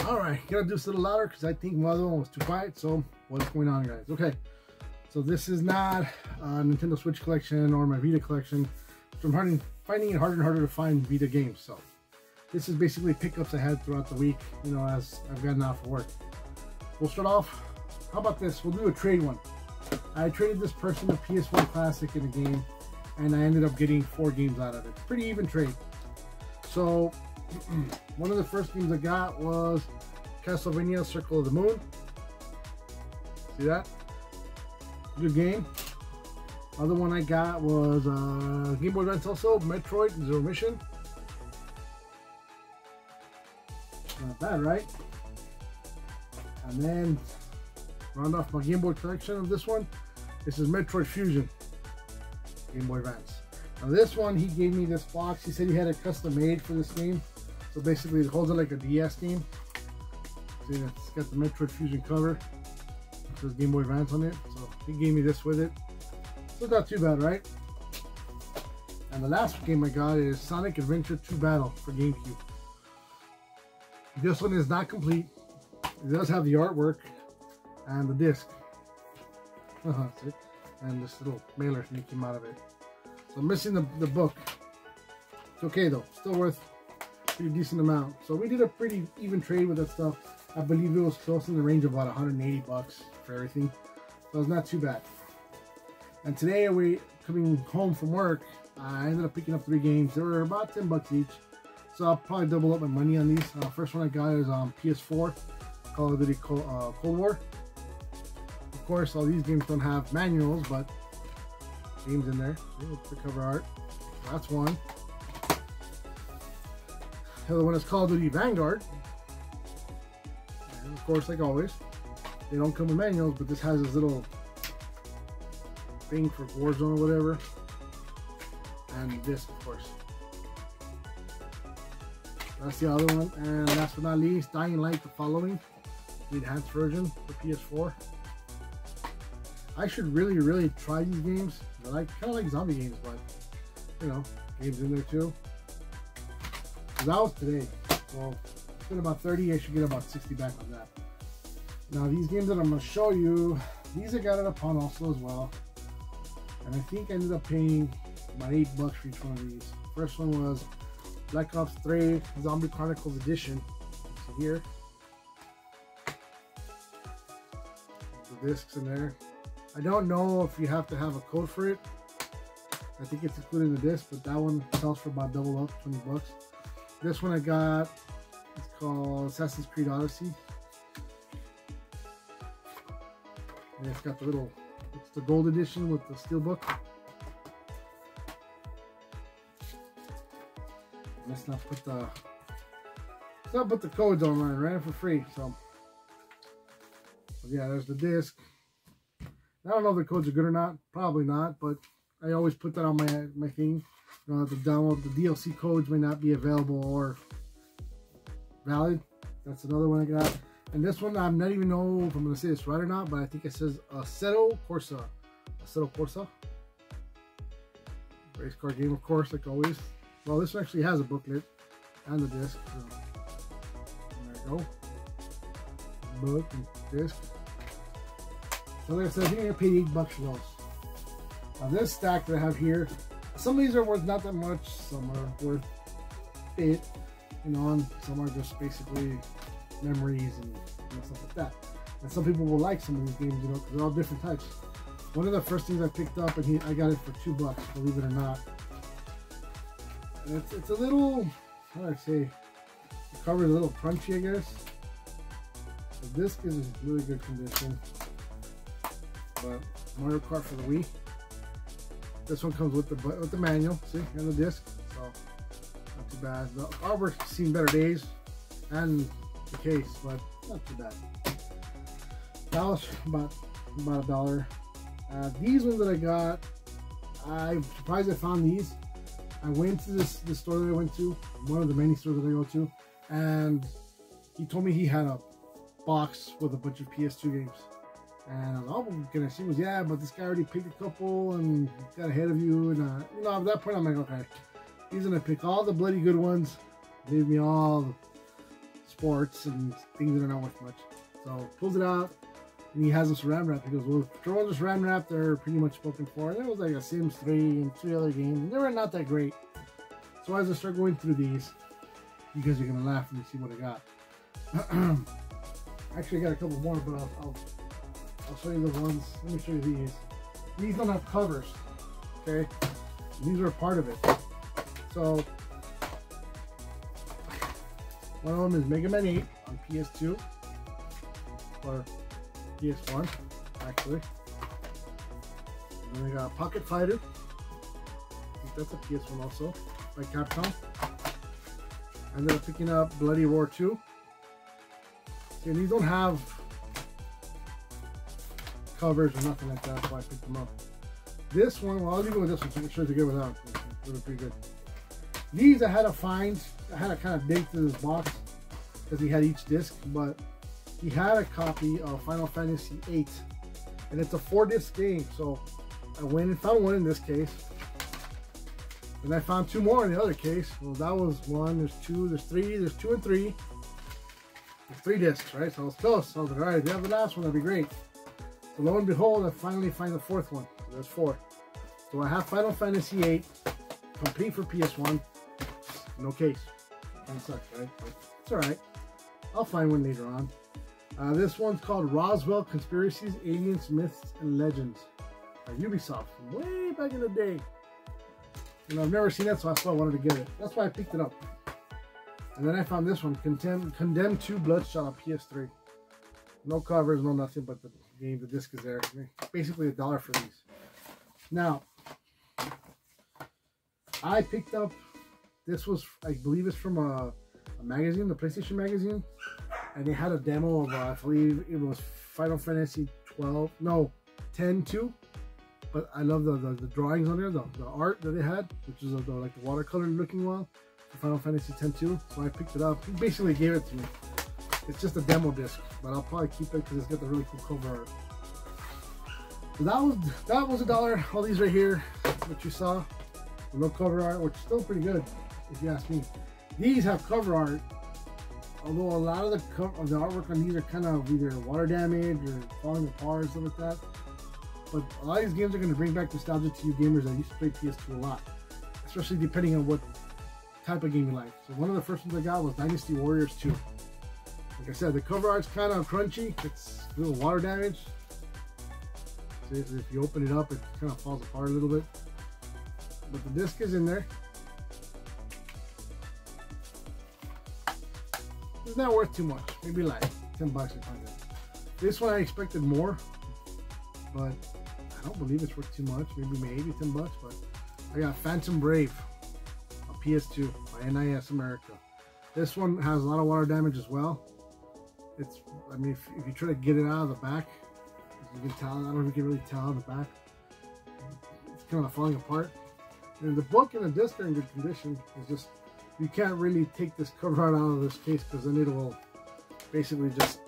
Alright, gotta do this a little louder because I think my other one was too quiet. So what's going on, guys? Okay, so this is not a Nintendo Switch collection or my Vita collection. So I'm finding it harder and harder to find Vita games. So this is basically pickups I had throughout the week, you know, as I've gotten out for work. We'll start off, how about this? We'll do a trade one. I traded this person a PS1 Classic in a game, and I ended up getting 4 games out of it. Pretty even trade. So one of the first games I got was Castlevania Circle of the Moon. See that? Good game. Other one I got was Game Boy Advance also, Metroid Zero Mission. Not bad, right? And then round off my Game Boy collection of this one. This is Metroid Fusion, Game Boy Advance. Now this one, he gave me this box. He said he had it custom made for this game. So basically it holds it like a DS game. See, it's got the Metroid Fusion cover. It says Game Boy Advance on it. So he gave me this with it. So it's not too bad, right? And the last game I got is Sonic Adventure 2 Battle for GameCube. This one is not complete. It does have the artwork and the disc. And this little mailer thing came out of it. So I'm missing the book. It's okay though, still worth a pretty decent amount. So we did a pretty even trade with that stuff. I believe it was close in the range of about 180 bucks for everything. So it's not too bad. And today we coming home from work, I ended up picking up 3 games. They were about 10 bucks each. So I'll probably double up my money on these. First one I got is on PS4, Call of Duty Cold War. Of course, all these games don't have manuals, but games in there. See, the cover art. So that's one. The other one is Call of Duty Vanguard. And of course, like always, they don't come with manuals, but this has this little thing for Warzone or whatever. And this, of course. That's the other one. And last but not least, Dying Light the Following, the enhanced version for PS4. I should really try these games. I kind of like zombie games, but you know, games in there too. That was today. Well, it's been about 30. I should get about 60 back on that. Now these games that I'm going to show you, these I got at a pawn also as well. And I think I ended up paying about 8 bucks for each one of these. First one was Black Ops 3 Zombie Chronicles Edition. See here. The discs in there. I don't know if you have to have a code for it. I think it's included in the disc, but that one sells for about double up, 20 bucks. This one I got, it's called Assassin's Creed Odyssey. And it's got the little, it's the gold edition with the steelbook. Let's not put the codes online, right? For free. So yeah, there's the disc. I don't know if the codes are good or not. Probably not, but I always put that on my thing. You know, the download, the DLC codes may not be available or valid. That's another one I got. And this one, I'm not even know if I'm going to say this right or not, but I think it says Assetto Corsa. Assetto Corsa. Race car game, of course, like always. Well, this one actually has a booklet and the disc. So, there you go. Book and disc. So like I said, I think I paid 8 bucks for those. Now this stack that I have here, some of these are worth not that much, some are worth it, you know, and some are just basically memories and stuff like that. And some people will like some of these games, you know, because they're all different types. One of the first things I picked up, and I got it for 2 bucks, believe it or not. And it's a little, how do I say, the cover is a little crunchy, I guess. The disc is in really good condition. But Mario Kart for the Wii. This one comes with the manual, see, and the disc. So not too bad. The artwork's seen better days, and the case, but not too bad. That was about $1. These ones that I got, I'm surprised I found these. I went to this store that I went to, one of the many stores that I go to, and he told me he had a box with a bunch of PS2 games. And I was like, oh, can I see? He was, yeah, but this guy already picked a couple and got ahead of you. And you know, at that point, I'm like, okay, he's gonna pick all the bloody good ones, leave me all the sports and things that are not worth much. So pulls it out, and he has this RAM wrap. He goes, well, throw this RAM wrap, they're pretty much spoken for. And it was like a Sims 3 and 3 other games, and they were not that great. So as I start going through these, you guys are gonna laugh when you see what I got. Actually, I got a couple more, but I'll show you the ones. Let me show you these. These don't have covers, okay? These are a part of it. So one of them is Mega Man 8 on PS2 or PS1, actually. And then we got Pocket Fighter. I think that's a PS1 also, by Capcom. I ended up picking up Bloody Roar 2. See, and these don't have covers or nothing like that, that's why I picked them up. This one, well, I'll leave it with this one so I can show you the good without. They're pretty good. These I had to find, I had to kind of dig through this box because he had each disc, but he had a copy of Final Fantasy VIII, and it's a 4-disc game. So I went and found one in this case, and I found 2 more in the other case. Well, that was 1, there's 2, there's 3, there's 2 and 3. There's 3 discs, right? So I was close. So I was like, all right, if you have the last one, that'd be great. So lo and behold, I finally find the 4th one. So there's 4. So I have Final Fantasy VIII, complete for PS1. No case. Kind of sucks, right? But it's alright. I'll find one later on. This one's called Roswell Conspiracies, Aliens, Myths, and Legends by Ubisoft from way back in the day. And I've never seen that, so that's why I wanted to get it. That's why I picked it up. And then I found this one, Condemned 2 Bloodshot on PS3. No covers, no nothing, but the game, the disc is there. Basically $1 for these. Now, I picked up, this was, I believe it's from a magazine, the PlayStation magazine, and they had a demo of, I believe it was Final Fantasy 10-2, but I love the drawings on there, the art that they had, which is like the watercolor looking one for Final Fantasy 10-2, so I picked it up. He basically gave it to me. It's just a demo disc, but I'll probably keep it because it's got the really cool cover art. So that was $1. All these right here, what you saw, no cover art, which is still pretty good, if you ask me. These have cover art, although a lot of the artwork on these are kind of either water damage or falling apart or stuff like that. But a lot of these games are going to bring back nostalgia to you gamers that used to play PS2 a lot, especially depending on what type of game you like. So one of the first ones I got was Dynasty Warriors 2. Like I said, the cover art's kind of crunchy. It's a little water damage. So if you open it up, it kind of falls apart a little bit. But the disc is in there. It's not worth too much. Maybe like 10 bucks or something. This one I expected more, but I don't believe it's worth too much. Maybe 10 bucks. But I got Phantom Brave on PS2 by NIS America. This one has a lot of water damage as well. It's, I mean, if you try to get it out of the back, you can tell. I don't know if you can really tell on the back. It's kind of falling apart. And the book and the disc are in good condition. It's just you can't really take this cover art out of this case because then it will basically just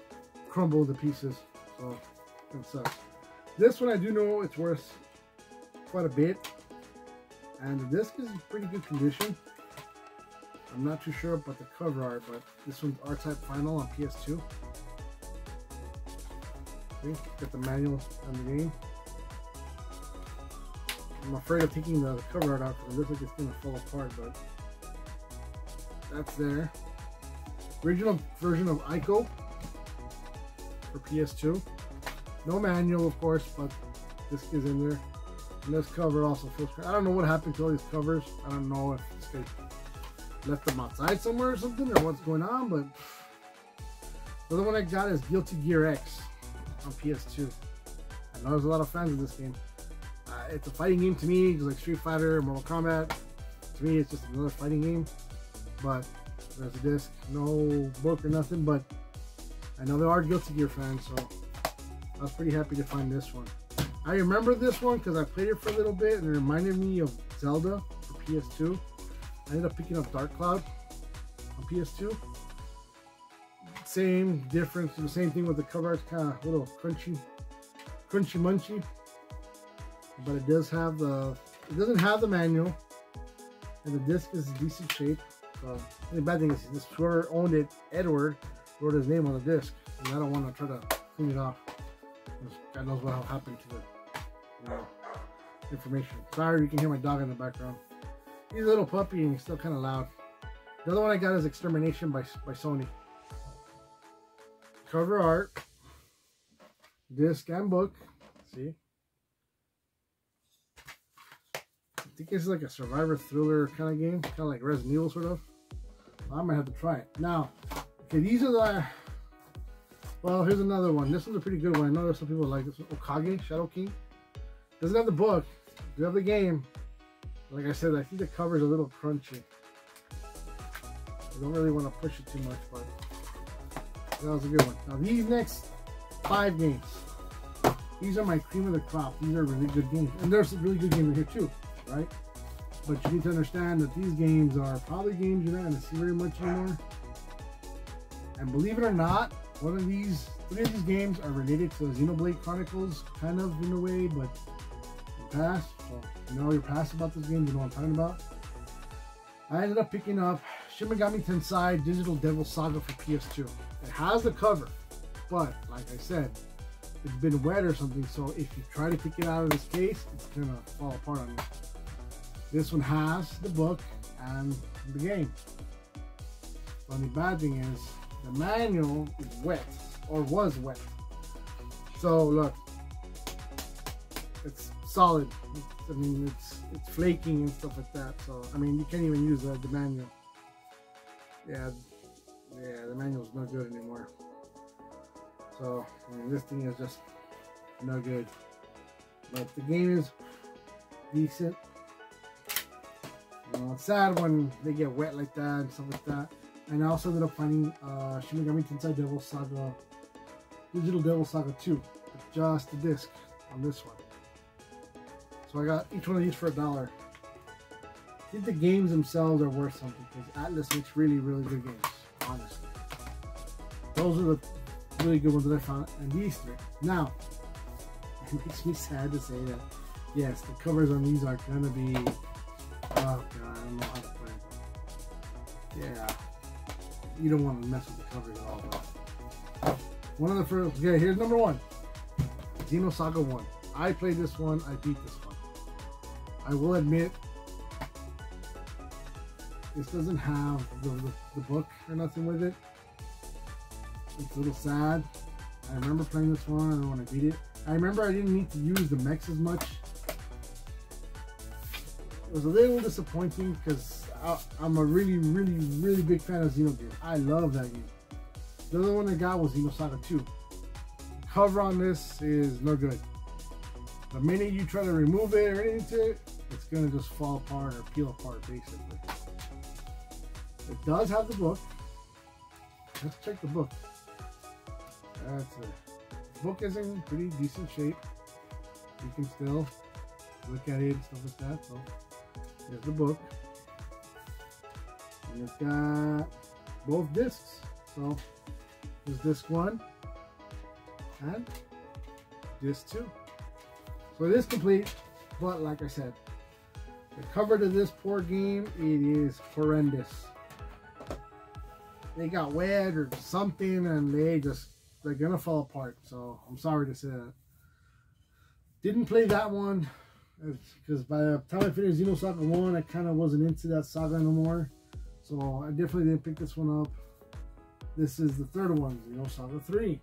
crumble to pieces. So it sucks. This one I do know it's worth quite a bit, and the disc is in pretty good condition. I'm not too sure about the cover art, but this one's R-Type Final on PS2. Okay, got the manual on the game. I'm afraid of taking the cover art out because it looks like it's going to fall apart, but that's there. Original version of Ico for PS2. No manual, of course, but this is in there. And this cover also feels great. I don't know what happened to all these covers. I don't know if this guy left them outside somewhere or something, or what's going on, but the other one I got is Guilty Gear X on PS2. I know there's a lot of fans of this game. It's a fighting game to me, just like Street Fighter, Mortal Kombat. To me, it's just another fighting game. But there's a disc, no book or nothing, but I know there are Guilty Gear fans, so I was pretty happy to find this one. I remember this one because I played it for a little bit and it reminded me of Zelda for PS2. I ended up picking up Dark Cloud on PS2. Same difference, the same thing with the cover. It's kind of a little crunchy munchy, but it does have the. It doesn't have the manual, and the disc is in decent shape. So the bad thing is this whoever owned it, Edward, wrote his name on the disc, and I don't want to try to clean it off. God knows what will happen to the information. Sorry, you can hear my dog in the background. He's a little puppy and he's still kind of loud. The other one I got is Extermination by Sony. Cover art, disc and book. See, I think it's like a survivor thriller kind of game, kind of like Resident Evil sort of. I might have to try it now. Okay, these are the. Well, here's another one. This one's a pretty good one. I know there's some people like this one. Okage, Shadow King. Doesn't have the book. Does have the game. Like I said, I think the cover's a little crunchy. I don't really want to push it too much, but that was a good one. Now these next 5 games, these are my cream of the crop. These are really good games, and there's some really good games in here too, right? But you need to understand that these games are probably games you're not going to see very much anymore. And believe it or not, 3 of these games are related to Xenoblade Chronicles, kind of in a way, but past. So you know you're past about this game, you know what I'm talking about. I ended up picking up Shin Megami Tensei Digital Devil Saga for PS2. It has the cover, but like I said, it's been wet or something, so if you try to pick it out of this case, it's gonna fall apart on you. This one has the book and the game. The only bad thing is the manual is wet, or was wet. So look, it's solid. I mean, it's flaking and stuff like that. So I mean, you can't even use the manual. Yeah, the manual's no good anymore. So I mean, this thing is just no good. But the game is decent. You know, it's sad when they get wet like that and stuff like that. And I also ended up finding Shin Megami Tensei Devil Saga, Digital Devil Saga 2, just the disc on this one. So I got each one of these for $1. I think the games themselves are worth something because Atlas makes really, really good games, honestly. Those are the really good ones that I found, and these 3. Now, it makes me sad to say that, yes, the covers on these are going to be, oh god, I don't know how to put it. Yeah, you don't want to mess with the covers at all, but one of the first, okay, here's number 1, Xenosaga 1. I played this one, I beat this one. I will admit, this doesn't have the book or nothing with it. It's a little sad. I remember playing this one and when I beat it. I remember I didn't need to use the mechs as much. It was a little disappointing because I'm a really, really, really big fan of Xenogears. I love that game. The other one I got was Xenosaga 2. The cover on this is no good. The minute you try to remove it or anything to it, it's going to just fall apart or peel apart, basically. It does have the book. Let's check the book. That's it. The book is in pretty decent shape. You can still look at it and stuff like that. So here's the book. And it's got both discs. So there's disc 1 and disc 2. So it is complete, but like I said, the cover to this poor game, it is horrendous. They got wet or something and they're gonna fall apart. So I'm sorry to say that. Didn't play that one because by the time I finished Xenosaga 1, I kind of wasn't into that saga no more. So I definitely didn't pick this one up. This is the 3rd one, Xenosaga 3.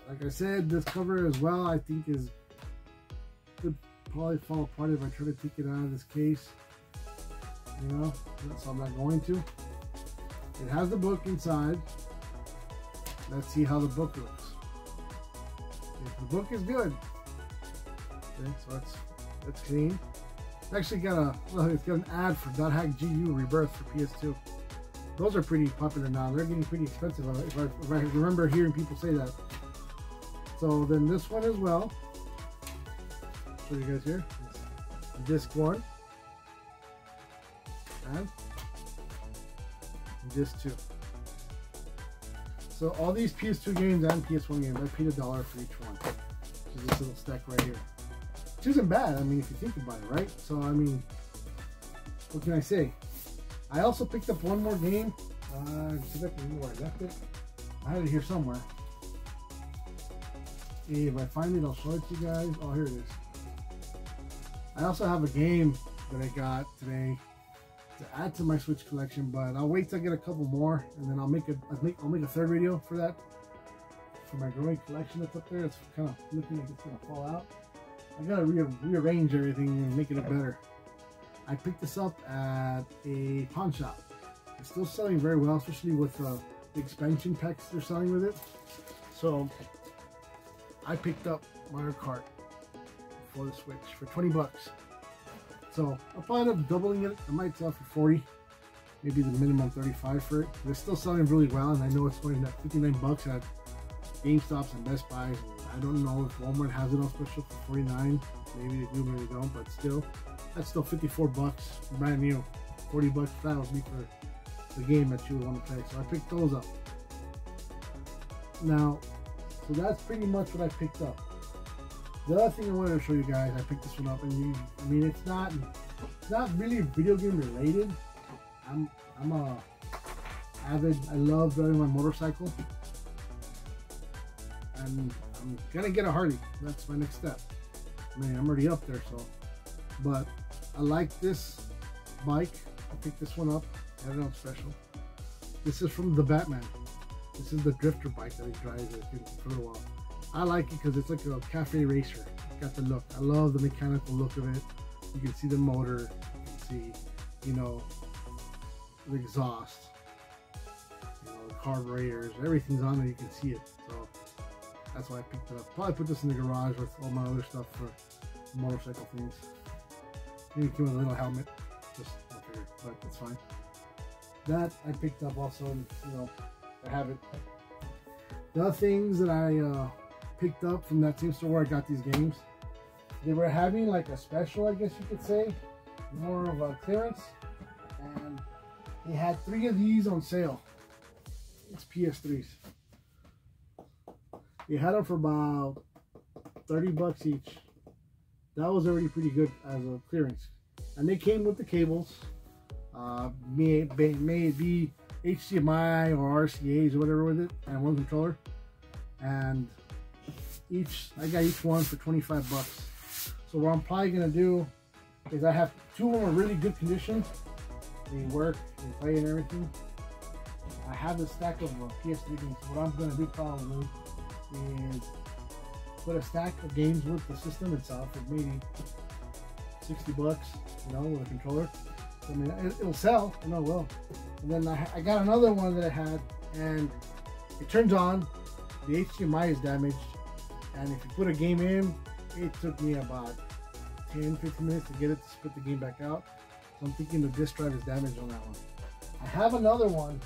Like I said, this cover as well, I think could probably fall apart if I try to take it out of this case. You know, so I'm not going to. It has the book inside. Let's see how the book looks. If the book is good. Okay, so it's clean. It's actually got it's got an ad for .hack GU Rebirth for PS2. Those are pretty popular now. They're getting pretty expensive if I remember hearing people say that. So then this one as well. Show you guys here. Disc 1 and disc 2. So all these PS2 games and PS1 games, I paid $1 for each one. Which is this little stack right here. Which isn't bad, I mean, if you think about it, right? So I mean, what can I say? I also picked up one more game. See if I can remember where I left it. I had it here somewhere. If I find it, I'll show it to you guys. Oh, here it is. I also have a game that I got today to add to my Switch collection, but I'll wait till I get a couple more, and then I'll make a third video for that. For my growing collection that's up there, it's kind of looking like it's gonna fall out. I gotta rearrange everything and make it look better. I picked this up at a pawn shop. It's still selling very well, especially with the expansion packs they're selling with it. So I picked up Mario Kart for the Switch for 20 bucks. So I'll probably end up doubling it. I might sell for 40, maybe the minimum 35 for it. They're still selling really well, and I know it's going at 59 bucks at GameStops and Best Buys. I don't know if Walmart has it on special for 49. Maybe they do, maybe they don't, but still, that's still 54 bucks, brand new. 40 bucks flat would be for the game that you would want to play. So I picked those up. Now, so that's pretty much what I picked up. The other thing I wanted to show you guys, I picked this one up, and I mean, it's not really video game related. I'm a avid. I love driving my motorcycle, and I'm gonna get a Harley. That's my next step. I mean, I'm already up there, so. But I like this bike. I picked this one up. I had it on special. This is from the Batman. This is the drifter bike that he drives for a little while. I like it because it's like a cafe racer. It's got the look. I love the mechanical look of it. You can see the motor. You can see, you know, the exhaust. You know, the carburetors. Everything's on there. You can see it. So that's why I picked it up. Probably put this in the garage with all my other stuff for motorcycle things. Maybe it came with a little helmet. Just not figure, but it's fine. That I picked up also. You know, I have it. The other things that I picked up from that same store where I got these games, they were having like a special, I guess you could say, more of a clearance, and they had 3 of these on sale. It's PS3s. They had them for about 30 bucks each. That was already pretty good as a clearance, and they came with the cables. May it be HDMI or RCAs or whatever with it, and one controller. And I got each one for 25 bucks. So what I'm probably gonna do is I have 2 of them in really good condition. They work, they play and everything. I have a stack of PS3 games. What I'm gonna do probably is put a stack of games with the system itself for maybe 60 bucks, you know, with a controller. I mean, it'll sell, I know it will. And then I got another one that I had, and it turns on, the HDMI is damaged, and if you put a game in, it took me about 10-15 minutes to get it to spit the game back out. So I'm thinking the disk drive is damaged on that one. I have another one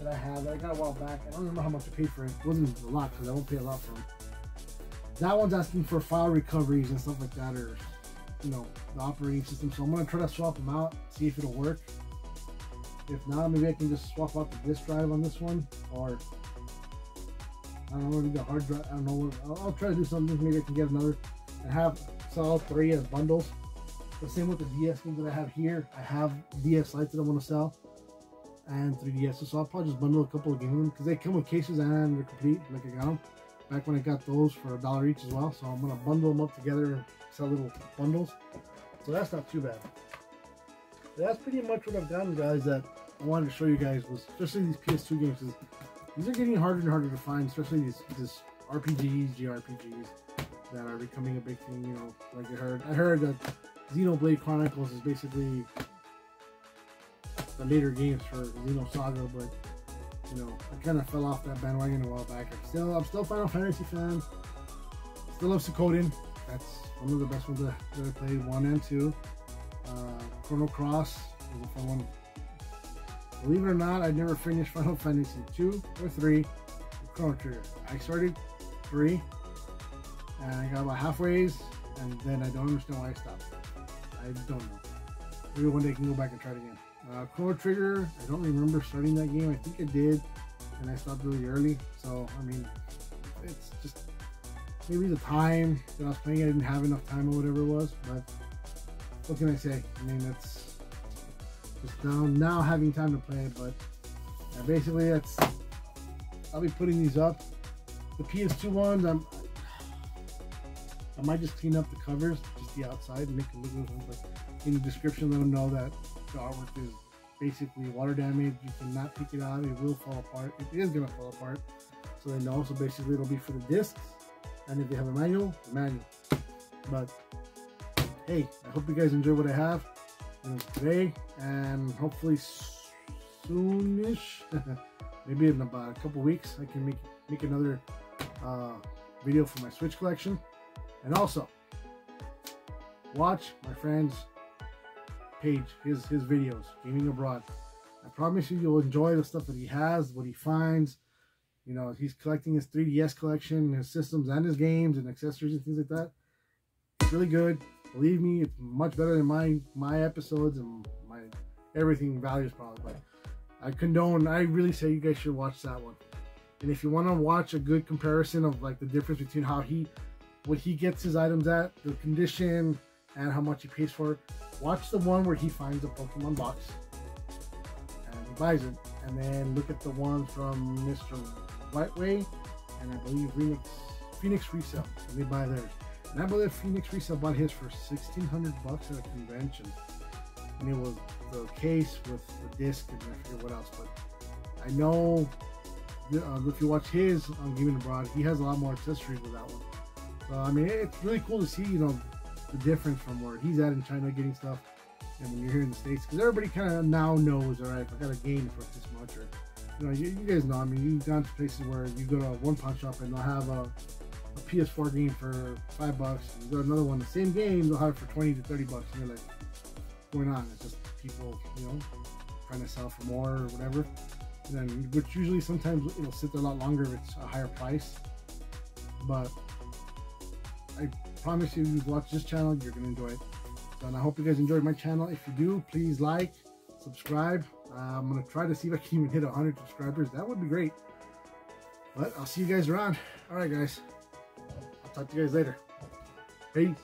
that I got a while back. I don't remember how much I paid for it. It wasn't a lot, because I won't pay a lot for them. That one's asking for file recoveries and stuff like that, or, you know, the operating system. So I'm going to try to swap them out, see if it'll work. If not, maybe I can just swap out the disk drive on this one, or I don't know, maybe the hard drive. I don't know. I'll try to do something. Maybe I can get another and sell all 3 as bundles. The same with the DS games that I have here. I have DS Lites that I want to sell and 3DS. So I'll probably just bundle a couple of games because they come with cases and they're complete. Like I got them back when I got those for $1 each as well. So I'm gonna bundle them up together and sell little bundles. So that's not too bad. That's pretty much what I've gotten, guys, that I wanted to show you guys, was especially these PS2 games. These are getting harder and harder to find, especially these RPGs, JRPGs that are becoming a big thing. You know, like I heard that Xenoblade Chronicles is basically the later games for Xenosaga, but you know, I kind of fell off that bandwagon a while back. I'm still Final Fantasy fan. Still love Suikoden. That's one of the best ones that I played, 1 and 2. Chrono Cross was a fun one. Believe it or not, I never finished Final Fantasy 2 or 3 with Chrono Trigger. I started 3 and I got about halfway, and then I don't understand why I stopped. I don't know. Maybe one day I can go back and try it again. Chrono Trigger, I don't remember starting that game. I think I did, and I stopped really early. So, I mean, it's just maybe the time that I was playing, I didn't have enough time or whatever it was. But what can I say? I mean, Just now having time to play it, but basically that's. I'll be putting these up. The PS2 ones, I might just clean up the covers, just the outside, and make it look good. But in the description, let them know that the artwork is basically water damage. You cannot pick it out; it will fall apart. It is gonna fall apart, so they know. So basically, it'll be for the discs, and if they have a manual, the manual. But hey, I hope you guys enjoy what I have today, and hopefully soonish, maybe in about a couple weeks, I can make another video for my Switch collection. And also watch my friend's page, his videos, Gaming Abroad. I promise you'll enjoy the stuff that he has, what he finds. You know, he's collecting his 3DS collection, his systems and his games and accessories and things like that. It's really good. Believe me, it's much better than my episodes and my everything values probably. But I really say you guys should watch that one. And if you want to watch a good comparison of like the difference between what he gets his items at, the condition, and how much he pays for it, watch the one where he finds a Pokemon box and he buys it. And then look at the one from Mr. Whiteway and I believe Phoenix Resale, and they buy theirs. And I believe Phoenix Resale bought his for $1,600 at a convention. And it was the case with the disc and I forget what else. But I know if you watch his on Gaming Abroad, he has a lot more accessories with that one. So I mean, it's really cool to see, you know, the difference from where he's at in China getting stuff and when you're here in the States. Because everybody kind of now knows, all right, if I got a game for this much, or you know, you guys know. I mean, you've gone to places where you go to a one-punch shop and they'll have a PS4 game for $5, and you go to another one, the same game, they'll have it for $20 to $30, and you're like, what's going on? It's just people, you know, trying to sell for more or whatever. And then, which usually sometimes it'll sit there a lot longer if it's a higher price. But I promise you, watch this channel, you're gonna enjoy it. So, and I hope you guys enjoyed my channel. If you do, please like, subscribe. I'm gonna try to see if I can even hit 100 subscribers. That would be great. But I'll see you guys around. All right, guys. Talk to you guys later. Peace.